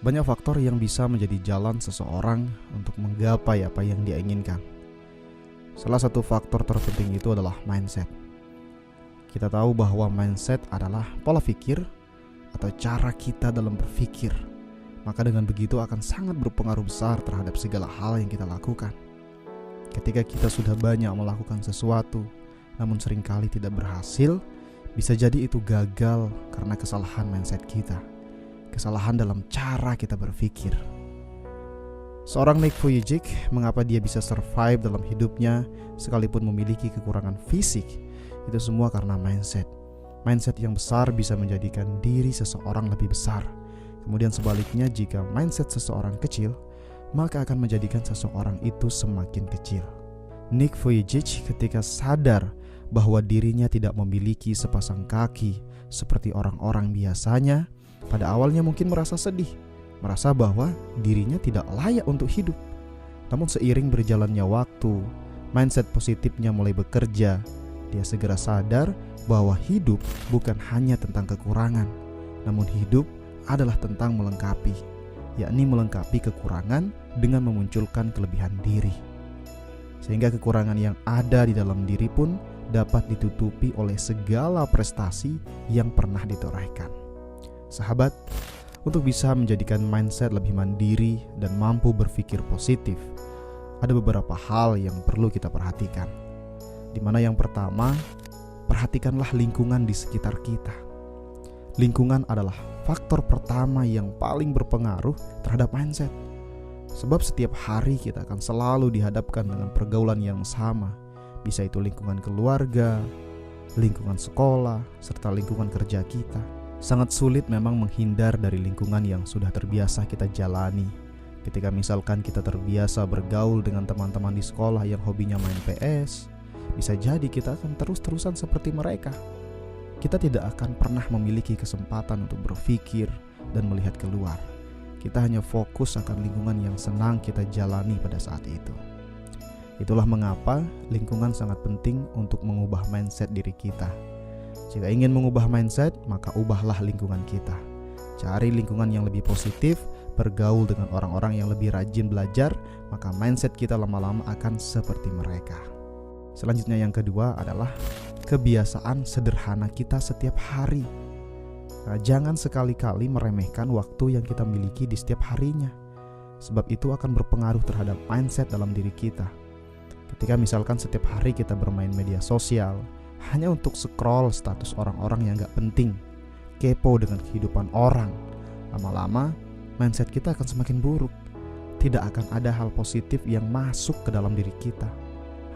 Banyak faktor yang bisa menjadi jalan seseorang untuk menggapai apa yang dia inginkan. Salah satu faktor terpenting itu adalah mindset. Kita tahu bahwa mindset adalah pola pikir atau cara kita dalam berpikir. Maka dengan begitu akan sangat berpengaruh besar terhadap segala hal yang kita lakukan. Ketika kita sudah banyak melakukan sesuatu, namun seringkali tidak berhasil, bisa jadi itu gagal karena kesalahan mindset kita. Kesalahan dalam cara kita berpikir. Seorang Nick Vujicic, mengapa dia bisa survive dalam hidupnya sekalipun memiliki kekurangan fisik, itu semua karena mindset. Mindset yang besar bisa menjadikan diri seseorang lebih besar. Kemudian sebaliknya, jika mindset seseorang kecil, maka akan menjadikan seseorang itu semakin kecil. Nick Vujicic ketika sadar bahwa dirinya tidak memiliki sepasang kaki seperti orang-orang biasanya, pada awalnya mungkin merasa sedih, merasa bahwa dirinya tidak layak untuk hidup. Namun seiring berjalannya waktu, mindset positifnya mulai bekerja. Dia segera sadar bahwa hidup bukan hanya tentang kekurangan, namun hidup adalah tentang melengkapi, yakni melengkapi kekurangan dengan memunculkan kelebihan diri. Sehingga kekurangan yang ada di dalam diri pun dapat ditutupi oleh segala prestasi yang pernah ditorehkan. Sahabat, untuk bisa menjadikan mindset lebih mandiri dan mampu berpikir positif, ada beberapa hal yang perlu kita perhatikan. Di mana yang pertama, perhatikanlah lingkungan di sekitar kita. Lingkungan adalah faktor pertama yang paling berpengaruh terhadap mindset. Sebab setiap hari kita akan selalu dihadapkan dengan pergaulan yang sama. Bisa itu lingkungan keluarga, lingkungan sekolah, serta lingkungan kerja kita. Sangat sulit memang menghindar dari lingkungan yang sudah terbiasa kita jalani. Ketika misalkan kita terbiasa bergaul dengan teman-teman di sekolah yang hobinya main PS, bisa jadi kita akan terus-terusan seperti mereka. Kita tidak akan pernah memiliki kesempatan untuk berpikir dan melihat keluar. Kita hanya fokus akan lingkungan yang senang kita jalani pada saat itu. Itulah mengapa lingkungan sangat penting untuk mengubah mindset diri kita. Jika ingin mengubah mindset, maka ubahlah lingkungan kita. Cari lingkungan yang lebih positif, bergaul dengan orang-orang yang lebih rajin belajar, maka mindset kita lama-lama akan seperti mereka. Selanjutnya yang kedua adalah kebiasaan sederhana kita setiap hari. Nah, jangan sekali-kali meremehkan waktu yang kita miliki di setiap harinya, sebab itu akan berpengaruh terhadap mindset dalam diri kita. Ketika misalkan setiap hari kita bermain media sosial hanya untuk scroll status orang-orang yang gak penting, kepo dengan kehidupan orang, lama-lama mindset kita akan semakin buruk. Tidak akan ada hal positif yang masuk ke dalam diri kita,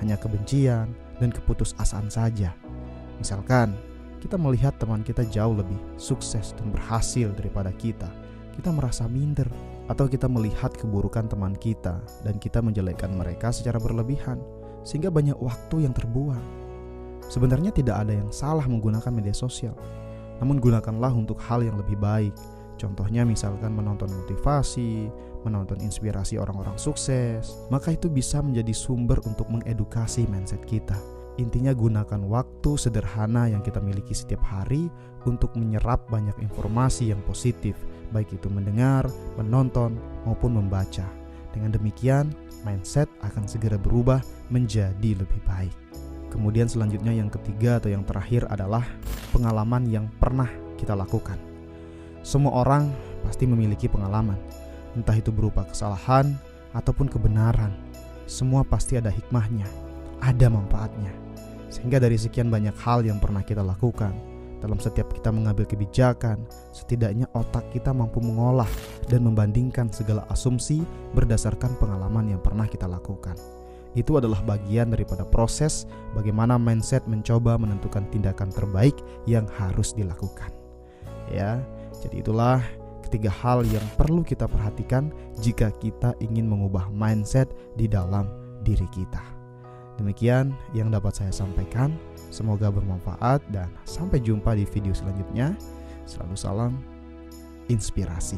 hanya kebencian dan keputusasaan saja. Misalkan kita melihat teman kita jauh lebih sukses dan berhasil daripada kita merasa minder. Atau kita melihat keburukan teman kita dan kita menjelekkan mereka secara berlebihan, sehingga banyak waktu yang terbuang. Sebenarnya tidak ada yang salah menggunakan media sosial, namun gunakanlah untuk hal yang lebih baik. Contohnya misalkan menonton motivasi, menonton inspirasi orang-orang sukses, maka itu bisa menjadi sumber untuk mengedukasi mindset kita. Intinya gunakan waktu sederhana yang kita miliki setiap hari untuk menyerap banyak informasi yang positif, baik itu mendengar, menonton, maupun membaca. Dengan demikian, mindset akan segera berubah menjadi lebih baik. Kemudian selanjutnya yang ketiga atau yang terakhir adalah pengalaman yang pernah kita lakukan. Semua orang pasti memiliki pengalaman, entah itu berupa kesalahan ataupun kebenaran. Semua pasti ada hikmahnya, ada manfaatnya. Sehingga dari sekian banyak hal yang pernah kita lakukan, dalam setiap kita mengambil kebijakan, setidaknya otak kita mampu mengolah dan membandingkan segala asumsi berdasarkan pengalaman yang pernah kita lakukan. Itu adalah bagian daripada proses bagaimana mindset mencoba menentukan tindakan terbaik yang harus dilakukan. Ya, jadi itulah ketiga hal yang perlu kita perhatikan jika kita ingin mengubah mindset di dalam diri kita. Demikian yang dapat saya sampaikan. Semoga bermanfaat dan sampai jumpa di video selanjutnya. Selalu salam inspirasi.